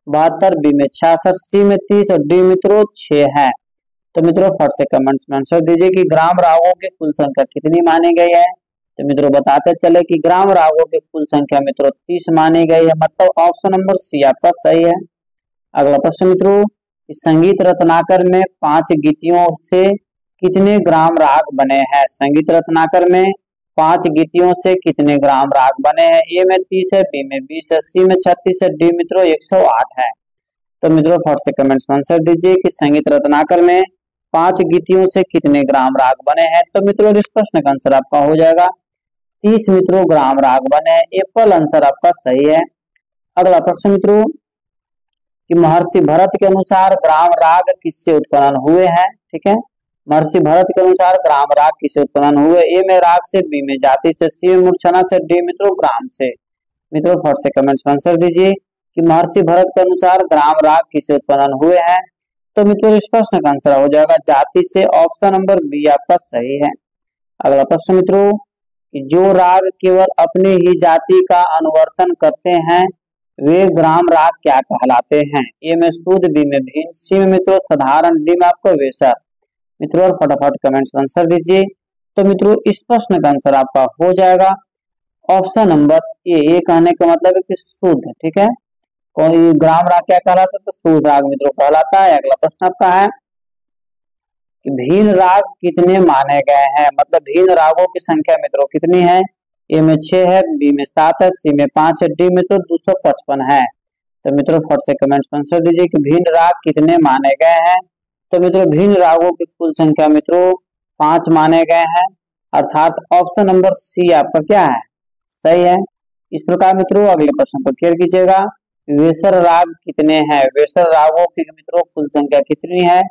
72, बी में 66, सी में 30 और डी मित्रों 6 है। तो मित्रों फट से कमेंट्स में आंसर दीजिए कि ग्राम रागों की कुल संख्या कितनी मानी गई है। तो मित्रों बताते चले कि ग्राम रागों की कुल संख्या मित्रों 30 मानी गई है, मतलब ऑप्शन नंबर सी आपका सही है। अगला प्रश्न मित्रों, संगीत रत्नाकर में 5 गीतियों से कितने ग्राम राग बने हैं। संगीत रत्नाकर में 5 गीतियों से कितने ग्राम राग बने हैं। ए में 30 है, बी में 20 है, सी में 36 है, डी मित्रों 108 है। तो मित्रों फट से कमेंट्स में आंसर दीजिए कि संगीत रत्नाकर में 5 गीतियों से कितने ग्राम राग बने हैं। तो मित्रों इस प्रश्न का आंसर आपका हो जाएगा 30 मित्रों ग्राम राग बने हैं। एप्पल आंसर आपका सही है। अगला प्रश्न मित्रों कि महर्षि भरत के अनुसार ग्राम राग किससे उत्पन्न हुए हैं। ठीक है, महर्षि भरत के अनुसार ग्राम राग किससे उत्पन्न हुए। ए में राग से, बी में जाति से, सी में मूर्छना से, डी मित्रों ग्राम से। मित्रों फट से कमेंट्स में आंसर दीजिए कि महर्षि भरत के अनुसार ग्राम राग किससे उत्पन्न हुए हैं। तो मित्रों इस प्रश्न का आंसर हो जाएगा जाति से, ऑप्शन नंबर बी आपका सही है। अगला प्रश्न मित्रों कि जो राग केवल अपनी ही जाति का अनुवर्तन करते हैं वे ग्राम राग क्या कहलाते हैं। ए में शुद्ध, बी में भिन्न, सी में मित्रों साधारण, डी में आपको वेसर। मित्रों फटाफट कमेंट्स में आंसर दीजिए। तो मित्रों इस प्रश्न का आंसर आपका हो जाएगा ऑप्शन नंबर ए कहने का मतलब है कि शुद्ध। ठीक है, कोई ग्राम राग क्या कहलाता है, तो शुद्ध राग मित्रों कहलाता है। अगला प्रश्न आपका है कि भिन्न राग कितने माने गए हैं, मतलब भिन्न रागों की संख्या मित्रों कितनी है। ए में 6 है, बी में 7 है, सी में 5 है, डी में तो 255 है। तो मित्रों फट से कमेंट्स में आंसर दीजिए कि भिन्न राग कितने माने गए हैं। तो मित्रों भिन्न रागों की कुल संख्या मित्रों 5 माने गए हैं, अर्थात ऑप्शन नंबर सी आपका क्या है, सही है। इस प्रकार मित्रों अगले प्रश्न को क्लियर कीजिएगा। वेसर राग कितने हैं। वेसर रागों की मित्रों कुल संख्या कितनी है।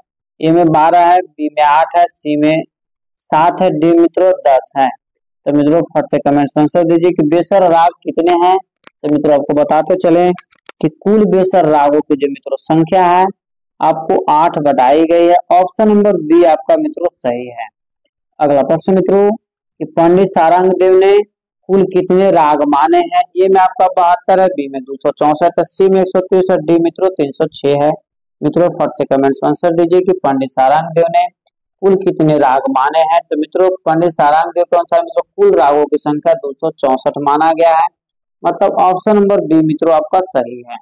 ए में 12 है, बी में 8 है, सी में 7 है, डी मित्रों 10 है। तो मित्रों फट से कमेंट्स में आंसर दीजिए कि बेसर राग कितने हैं। तो मित्रों आपको बताते चले कि कुल बेसर रागों की जो मित्रों संख्या है आपको 8 बताई गई है। ऑप्शन नंबर बी आपका मित्रों सही है। अगला प्रश्न मित्रों कि पंडित सारंग देव ने कुल कितने राग माने हैं। ए में आपका 72 है, बी में 264 है, सी में 130 है, डी मित्रों 306 है। मित्रों फट से कमेंट्स में आंसर दीजिए कि पंडित सारंग देव ने कुल कितने राग माने हैं। तो मित्रों पंडित सारंग देव के अनुसार मित्रों कुल रागों की संख्या 264 माना गया है, मतलब ऑप्शन नंबर बी मित्रों आपका सही है।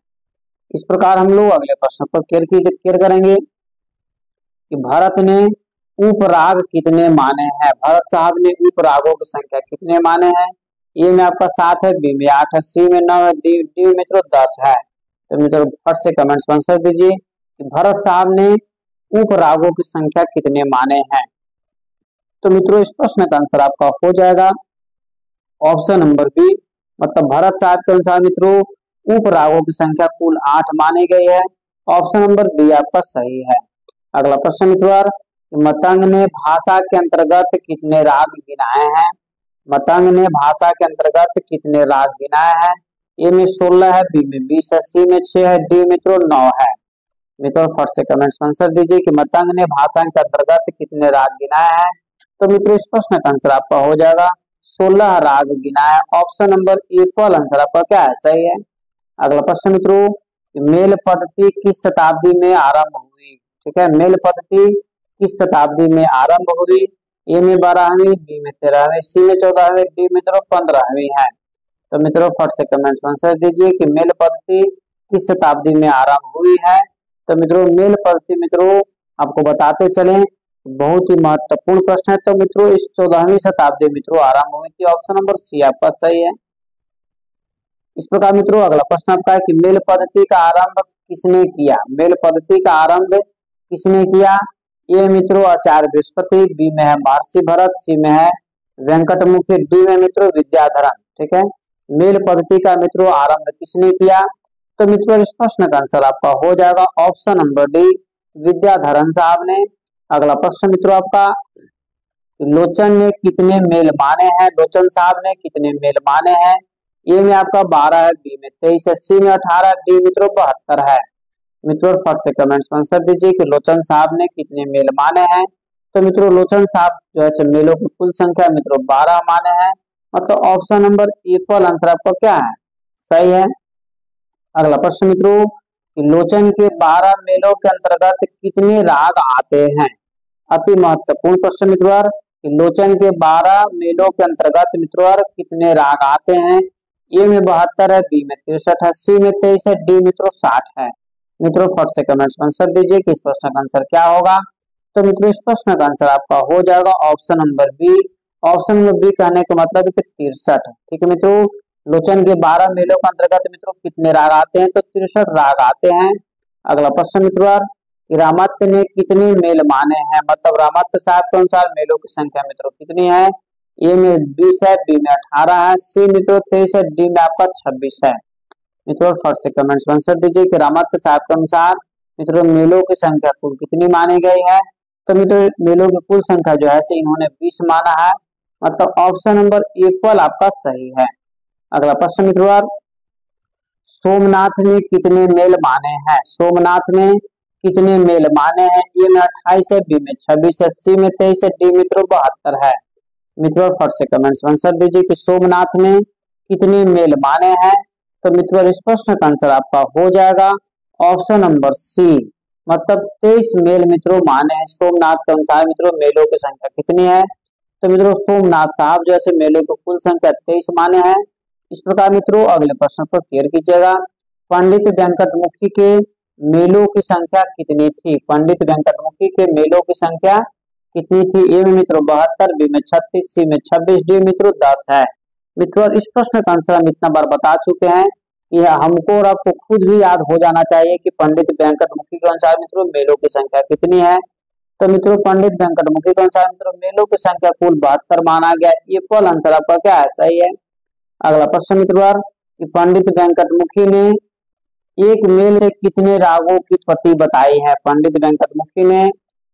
इस प्रकार हम लोग अगले प्रश्न पर क्लियर करेंगे कि भरत ने उपराग कितने माने हैं। भरत साहब ने उपरागों की संख्या कितने माने हैं। ए में आपका 7 है, बी में 8 है, सी में 9 है, डी में मित्रों 10 है। तो मित्रों फट से कमेंट्स में आंसर दीजिए कि भरत साहब ने उपरागों की संख्या कितने माने हैं। तो मित्रों इस प्रश्न का आंसर आपका हो जाएगा ऑप्शन नंबर बी, मतलब भरत साहब के अनुसार मित्रों उपरागों की संख्या कुल 8 मानी गई है। ऑप्शन नंबर बी आपका सही है। अगला प्रश्न मित्रों मतंग ने भाषा के अंतर्गत कितने राग गिनाए हैं। मतंग ने भाषा के अंतर्गत कितने राग गिनाए हैं। ए में 16 है, बी में 20 है, सी में 6 है, डी मित्रों 9 है। मित्रों फट से कमेंट्स में आंसर दीजिए कि मतंग ने भाषा के अंतर्गत कितने राग गिनाए हैं। तो मित्रों इस प्रश्न का आंसर आपका हो जाएगा 16 राग गिनाए। ऑप्शन नंबर ए पर आंसर आपका क्या है, सही है। अगला प्रश्न मित्रों मेल पद्धति किस शताब्दी में आरंभ हुई। ठीक है, मेल पद्धति किस शताब्दी में आरंभ हुई। ए में 12वीं, बी में 13वीं, सी में 14वीं, डी मित्रों 15वीं है। तो मित्रों फट से कमेंट्स में आंसर दीजिए कि मेल पद्धति किस शताब्दी में आरंभ हुई है। तो मित्रों मेल पद्धति मित्रों आपको बताते चले, बहुत ही महत्वपूर्ण प्रश्न है। तो मित्रों इस 14वीं शताब्दी मित्रों आरंभ हुई थी। ऑप्शन नंबर सी आपका सही है। इस प्रकार मित्रों अगला प्रश्न आपका है कि मेल पद्धति का आरंभ किसने किया? मेल पद्धति का आरंभ किसने किया? ए मित्रों आचार्य बृहस्पति, बी में है महर्षि भरत, सी में है वेंकटमुखी, डी में मित्रों विद्याधरन। ठीक है, मेल पद्धति का मित्रों आरंभ किसने किया? तो मित्रों इस प्रश्न का आंसर आपका हो जाएगा ऑप्शन नंबर डी, विद्याधरन साहब ने। अगला प्रश्न मित्रों आपका, लोचन ने कितने मेल माने हैं? लोचन साहब ने कितने मेल माने हैं? ए में आपका 12 है, बी में 23 है, सी में 18, डी मित्रों 72 है। मित्रों फट से कमेंट्स में आंसर दीजिए कि लोचन साहब ने कितने मेल माने हैं। तो मित्रों लोचन साहब जो है मेलों की कुल संख्या मित्रों 12 माने हैं। मतलब ऑप्शन नंबर ए पर आंसर आपका क्या है? सही है। अगला प्रश्न मित्रों, लोचन के 12 मेलों के अंतर्गत कितने राग आते हैं? अति महत्वपूर्ण प्रश्न मित्रों, लोचन के 12 मेलों के अंतर्गत मित्रों कितने राग आते हैं? ए में 72 है, बी में 63 है, सी में 23 है, डी मित्रों 60 है। मित्रों फट से कमेंट्स में आंसर दीजिए कि इस प्रश्न का आंसर क्या होगा। तो मित्रों इस प्रश्न का आंसर आपका हो जाएगा option number B. Option number B कहने का मतलब है कि 63। ठीक है मित्रों, लोचन के 12 मेलों के अंतर्गत मित्रों कितने राग आते हैं? तो 63 राग आते हैं। अगला प्रश्न मित्रों, रामात्य ने कितने मेल माने हैं? मतलब रामात्य साहब के अनुसार मेलों की संख्या मित्रों कितनी है? ए में 20 है, बी में 18 है, सी मित्रों 23 है, डी में आपका 26 है। मित्रों फट से कमेंट्स में आंसर दीजिए कि रामात्य साहब के अनुसार मित्रों मेलों की संख्या कुल कितनी मानी गई है? तो मित्रों मेलों की कुल संख्या जो है इन्होंने 20 माना है। मतलब ऑप्शन नंबर ए पर आपका सही है। अगला प्रश्न मित्रों, सोमनाथ ने कितने मेल माने हैं? सोमनाथ ने कितने मेल माने हैं? ए में 28 है, बी में 26 है, सी में 23 है, डी मित्रों 72 है। मित्रों फट से कमेंट्स में आंसर दीजिए कि सोमनाथ ने कितने मेल माने हैं। तो मित्रों इस प्रश्न का आंसर आपका हो जाएगा ऑप्शन नंबर सी, मतलब 23 मेल मित्रों माने हैं। सोमनाथ के अनुसार मित्रों मेलों की संख्या कितनी है? तो मित्रों सोमनाथ साहब जैसे मेलों की कुल संख्या 23 माने हैं। इस प्रकार मित्रों अगले प्रश्न पर क्लियर कीजिएगा, पंडित वेंकटमुखी के मेलों की संख्या कितनी थी? पंडित वेंकटमुखी के मेलों की संख्या कितनी थी? ए में मित्रों 72, बी में 36, सी में 26, डी मित्रों 10 है। मित्रों इस प्रश्न का आंसर हम इतना बार बता चुके हैं, यह हमको और आपको खुद भी याद हो जाना चाहिए कि पंडित वेंकटमुखी के अनुसार मित्रों मेलों की संख्या कितनी है। तो मित्रों पंडित वेंकटमुखी के अनुसार मित्रों मेलों की संख्या कुल 72 माना गया। ये फुल आंसर आपका क्या है? सही है। अगला प्रश्न मित्रों, कि पंडित वेंकटमुखी ने एक मेल से कितने रागों की उत्पत्ति बताई है? पंडित वेंकटमुखी ने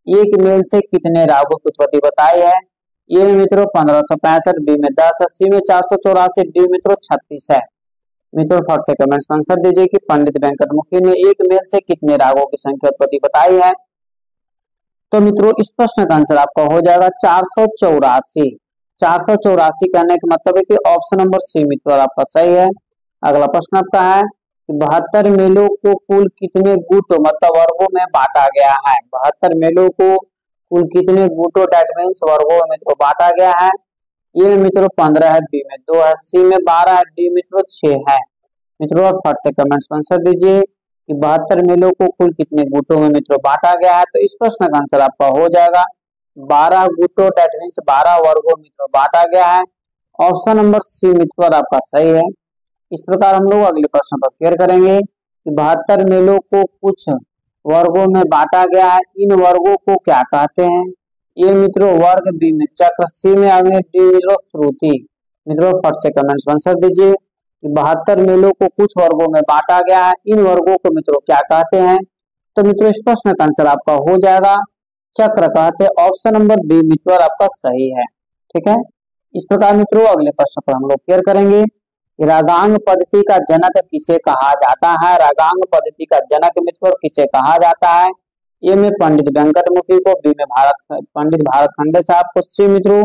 एक मेल से कितने रागों की उत्पत्ति बताई है? ए में मित्रों 1565, बी में 10 है, सी में 484, डी मित्रों 36 है। मित्रों फट से कमेंट्स में आंसर दीजिए कि पंडित वेंकटमुखी ने एक मेल से कितने रागों की संख्या उत्पत्ति बताई है। तो मित्रों इस प्रश्न का आंसर आपका हो जाएगा 484। 484 कहने का मतलब है कि ऑप्शन नंबर सी मित्रों आपका सही है। अगला प्रश्न आपका है कि 72 मेलों को कुल कितने गुटों मतलब वर्गों में बांटा गया है? 72 मेलों को कुल कितने गुटों डेट मीन्स वर्गों में मित्रों बांटा गया है? ए में मित्रों 15 है, बी में 2 है, सी में 12 है, डी मित्रों 6 है। मित्रों फट से कमेंट्स में आंसर दीजिए कि 72 मेलों को कुल कितने गुटों में मित्रों बांटा गया है। तो इस प्रश्न का आंसर आपका हो जाएगा 12 गुटों डेट मीन्स 12 वर्गों मित्रों बांटा गया है। ऑप्शन नंबर सी मित्रों आपका सही है। इस प्रकार हम लोग अगले प्रश्न पर क्लियर करेंगे कि 72 मेलों को कुछ वर्गों में बांटा गया है, इन वर्गों को क्या कहते हैं? ए मित्रों वर्ग, बी में चक्र, सी में अग्नि, डी मित्रों श्रुति। मित्रों फट से कमेंट्स में आंसर दीजिए कि 72 मेलों को कुछ वर्गों में बांटा गया है, इन वर्गों को मित्रों क्या कहते हैं? तो मित्रों इस प्रश्न का आंसर आपका हो जाएगा चक्र कहते हैं। ऑप्शन नंबर बी मित्रों आपका सही है। ठीक है, इस प्रकार मित्रों अगले प्रश्न पर हम लोग क्लियर करेंगे कि रागांग पद्धति का जनक किसे कहा जाता है? रागांग पद्धति का जनक मित्रों किसे कहा जाता है? ए में पंडित वेंकटमुखी को, बी में पंडित भारत खंडे साहब को, सी मित्रों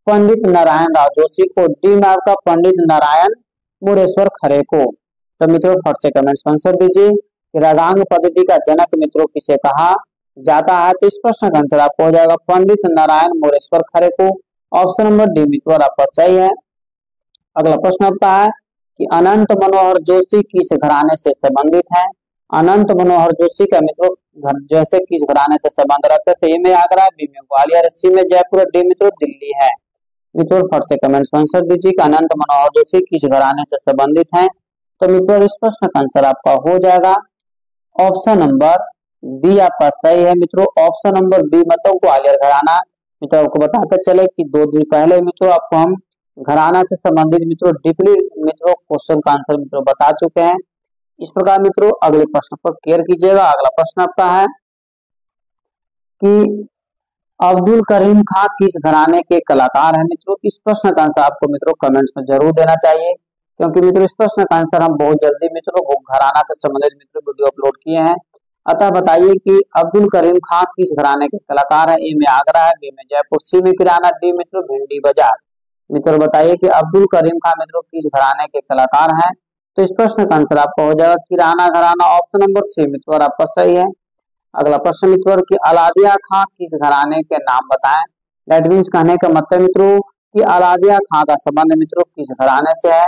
पंडित नारायण राव जोशी को, डी में आपका पंडित नारायण मुरेश्वर खरे को। तो मित्रों फट से कमेंट्स में आंसर दीजिए कि रागांग पद्धति का जनक मित्रों किसे कहा जाता है। तो इस प्रश्न का आंसर आपको हो जाएगा पंडित नारायण मुरेश्वर खरे को। ऑप्शन नंबर डी मित्रों आपका सही है। अगला प्रश्न आपका है कि अनंत मनोहर जोशी किस घराने से संबंधित है? अनंत मनोहर जोशी का मित्रों घर जैसे किस घराने से संबंध रखते थे? ए में आगरा, बी में ग्वालियर, सी में जयपुर, डी मित्रों दिल्ली है। मित्रों फट से कमेंट्स में आंसर दीजिए कि अनंत मनोहर जोशी किस घराने से संबंधित हैं। तो मित्रों इस प्रश्न का आंसर आपका हो जाएगा ऑप्शन नंबर बी आपका सही है। मित्रों ऑप्शन नंबर बी मतलब ग्वालियर घराना। मित्रों आपको बताते चले कि 2 दिन पहले मित्रों आपको हम घराना से संबंधित मित्रों डीपली मित्रों क्वेश्चन का आंसर मित्रों बता चुके हैं। इस प्रकार मित्रों अगले प्रश्न पर केयर कीजिएगा। अगला प्रश्न आपका है कि अब्दुल करीम खान किस घराने के कलाकार हैं? मित्रों इस प्रश्न का आंसर आपको मित्रों कमेंट्स में जरूर देना चाहिए, क्योंकि मित्रों इस प्रश्न का आंसर हम बहुत जल्दी मित्रों घराना से संबंधित मित्रों वीडियो अपलोड किए हैं। अतः बताइए कि अब्दुल करीम खान किस घराने के कलाकार है? ए में आगरा है, बी में जयपुर, सी में किराना, डी मित्रों भिंडी बाजार। मित्रों बताइए कि अब्दुल करीम खान मित्रों किस घराने के कलाकार हैं? तो इस प्रश्न का आंसर आपका हो जाएगा किराना घराना, ऑप्शन नंबर सी मित्रों आपका सही है। अगला प्रश्न मित्रों कि अलादिया खां किस घराने के नाम बताएं? दैट मीन्स कहने का मतलब मित्रों कि अलादिया खां का संबंध मित्रों किस घराने से है?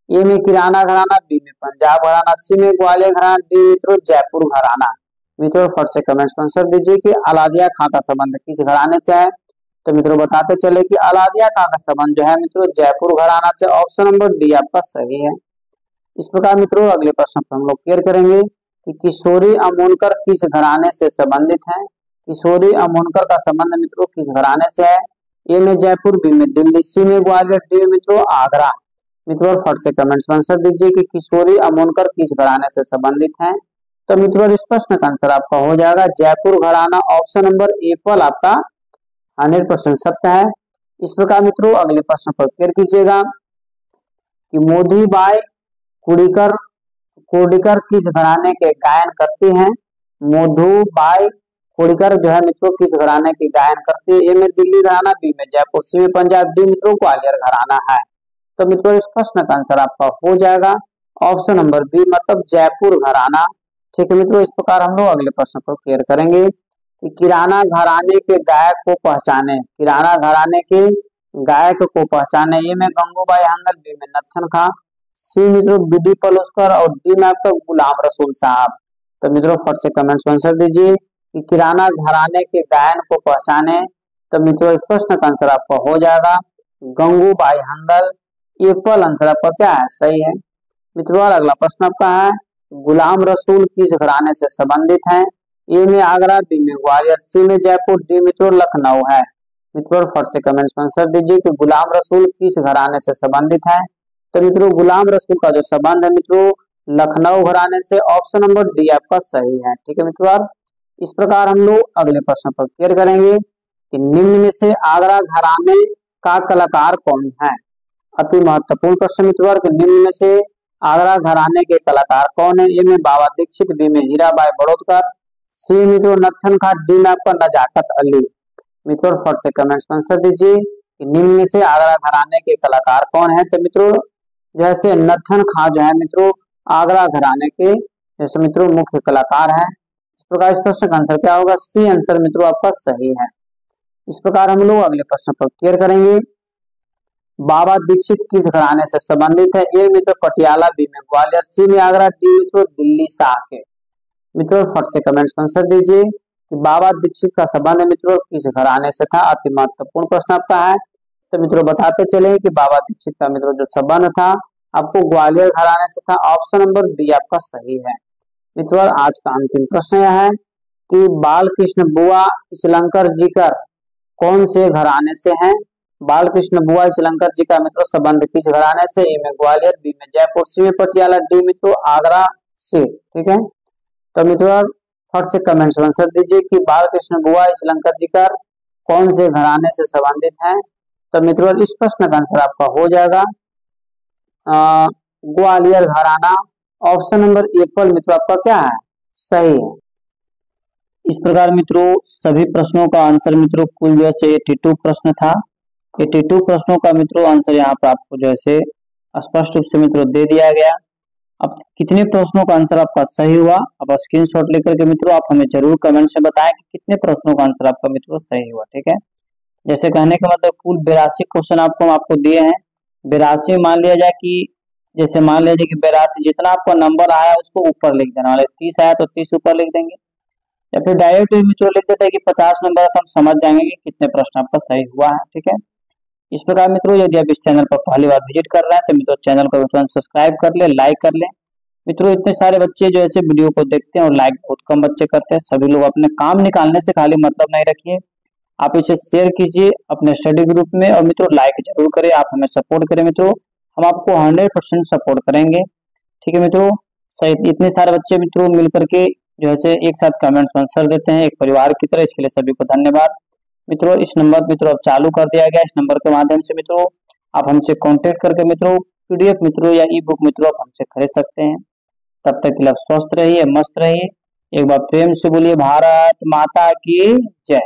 ए में किराना घराना, बी में पंजाब घराना, सी में ग्वालियर घराना, डी मित्रों जयपुर घराना। मित्रों फट से कमेंट्स में आंसर दीजिए कि अलादिया खां का संबंध किस घराने से है। तो मित्रों बताते चले कि अलादिया खां का संबंध जो है मित्रों जयपुर घराना से, ऑप्शन नंबर डी आपका सही है। इस प्रकार मित्रों अगले प्रश्न पर हम लोग क्लियर करेंगे कि किशोरी अमोनकर किस घराने से संबंधित हैं? किशोरी अमोनकर का संबंध मित्रों किस घराने से है? ए में जयपुर, बी में दिल्ली, सी में ग्वालियर, डी में मित्रों आगरा। मित्रों फट से कमेंट्स में आंसर दीजिए कि किशोरी अमोनकर किस घराने से संबंधित हैं। तो मित्रों इस प्रश्न का आंसर आपका हो जाएगा जयपुर घराना, ऑप्शन नंबर ए पर आपका 100% सत्य है। इस प्रकार मित्रों अगले प्रश्न पर क्लियर कीजिएगा कि मोदीबाई कुर्डीकर किस घराने के गायन करती हैं? मोधुबाई कुर्डीकर जो है मित्रों किस घराने की गायन करती है? ए में दिल्ली घराना, बी में जयपुर, सी में पंजाब, डी मित्रों ग्वालियर घराना है। तो मित्रों इस प्रश्न का आंसर आपका हो जाएगा ऑप्शन नंबर बी मतलब जयपुर घराना। ठीक है मित्रों, इस प्रकार हम लोग अगले प्रश्न को क्लियर करेंगे कि किराना घराने के गायक को पहचाने। किराना घराने के गायक को पहचाने। ए में गंगूबाई हांगल, बी में नत्थन खां, सी मित्रों बीडी पलुस्कर और डी में आपका गुलाम रसूल साहब। तो मित्रों फट से कमेंट्स में आंसर दीजिए कि किराना घराने के गायन को पहचाने। तो मित्रों इस प्रश्न का आंसर आपका हो जाएगा गंगूबाई हांगल। ये पल आंसर आपका क्या है? सही है। मित्रों अगला प्रश्न आपका है गुलाम रसूल किस घराने से संबंधित हैं? ए में आगरा, बी में ग्वालियर, सी में जयपुर, डी मित्रों लखनऊ है। मित्रों फट से कमेंट्स में आंसर दीजिए कि गुलाम रसूल किस घराने से संबंधित है। तो मित्रों गुलाम रसूल का जो संबंध है मित्रों लखनऊ घराने से, ऑप्शन नंबर डी आपका सही है। ठीक है मित्रों, इस प्रकार हम लोग अगले प्रश्न पर क्लियर करेंगे कि निम्न में से आगरा घराने का कलाकार कौन है? अति महत्वपूर्ण प्रश्न मित्रों कि निम्न में से आगरा घराने के कलाकार कौन है? ए में बाबा दीक्षित, बी में हीराबाई बड़ौदकर, सी मित्रों नत्थन खां, डी में आपका नजाकत अली। मित्रों फट से कमेंट्स में आंसर दीजिए कि निम्न में से आगरा घराने के कलाकार कौन है। तो मित्रों जैसे नत्थन खां जो है मित्रों आगरा घराने के जैसे मित्रों मुख्य कलाकार हैं। इस प्रकार इस प्रश्न का आंसर क्या होगा? सी आंसर मित्रों आपका सही है। इस प्रकार हम लोग अगले प्रश्न पर क्लियर करेंगे बाबा दीक्षित किस घराने से संबंधित है? ए मित्रों पटियाला, बी में ग्वालियर, सी में आगरा, डी मित्रों दिल्ली शाह के। मित्रों फट से कमेंट्स में आंसर दीजिए कि बाबा दीक्षित का संबंध मित्रों किस घराने से था। अति महत्वपूर्ण प्रश्न आपका है। तो मित्रों बताते चले कि बाबा दीक्षित का मित्रों जो संबंध था आपको ग्वालियर घराने से था, ऑप्शन नंबर बी आपका सही है। मित्रों आज का अंतिम प्रश्न यह है कि बालकृष्ण बुआ इचलंकर जी का कौन से घराने से हैं? बालकृष्ण बुआ इचलंकर जी का मित्रों संबंध किस घराने से? ए में ग्वालियर, बी में जयपुर, सी में पटियाला, डी मित्रों आगरा से। ठीक है, तो मित्रों फट से कमेंट्स में आंसर दीजिए कि बालकृष्ण बुआ इचलंकर जी का कौन से घराने से संबंधित हैं। तो मित्रों इस प्रश्न का आंसर आपका हो जाएगा ग्वालियर घराना, ऑप्शन नंबर ए पर मित्रों आपका क्या है? सही है। इस प्रकार मित्रों सभी प्रश्नों का आंसर मित्रों कुल जैसे 82 प्रश्न था। 82 प्रश्नों का मित्रों आंसर यहाँ पर आपको जैसे स्पष्ट रूप से मित्रों दे दिया गया। अब कितने प्रश्नों का आंसर आपका सही हुआ अब स्क्रीनशॉट लेकर के मित्रों आप हमें जरूर कमेंट से बताएं कि कितने प्रश्नों का आंसर आपका मित्रों सही हुआ। ठीक है, जैसे कहने का मतलब कुल 82 क्वेश्चन आपको दिए हैं। 82 मान लिया जाए कि जैसे मान लीजिए कि 82 जितना आपका नंबर आया उसको ऊपर लिख देना, वाले 30 आया तो 30 ऊपर लिख देंगे, या फिर डायरेक्ट मित्रों लिख देते हैं कि 50 नंबर है, तो हम समझ जाएंगे कि कितने प्रश्न आपका सही हुआ है। ठीक है, इस प्रकार मित्रों यदि आप इस चैनल पर पहली बार विजिट कर रहे हैं तो मित्रों चैनल को तुरंत सब्सक्राइब कर ले, लाइक कर ले। मित्रों इतने सारे बच्चे जो ऐसे वीडियो को देखते हैं और लाइक बहुत कम बच्चे करते हैं, सभी लोग अपने काम निकालने से खाली मतलब नहीं रखिए, आप इसे शेयर कीजिए अपने स्टडी ग्रुप में, और मित्रों लाइक जरूर करें, आप हमें सपोर्ट करें मित्रों, हम आपको 100% सपोर्ट करेंगे। ठीक है मित्रों, सही इतने सारे बच्चे मित्रों मिल करके जो है एक साथ कमेंट्स आंसर देते हैं एक परिवार की तरह, इसके लिए सभी को धन्यवाद। मित्रों इस नंबर मित्रों अब चालू कर दिया गया, इस नंबर के माध्यम से मित्रों आप हमसे कांटेक्ट करके मित्रों पीडीएफ मित्रों या ई बुक मित्रों आप हमसे खरीद सकते हैं। तब तक के लिए स्वस्थ रहिए, मस्त रहिए। एक बार प्रेम से बोलिए भारत माता की जय।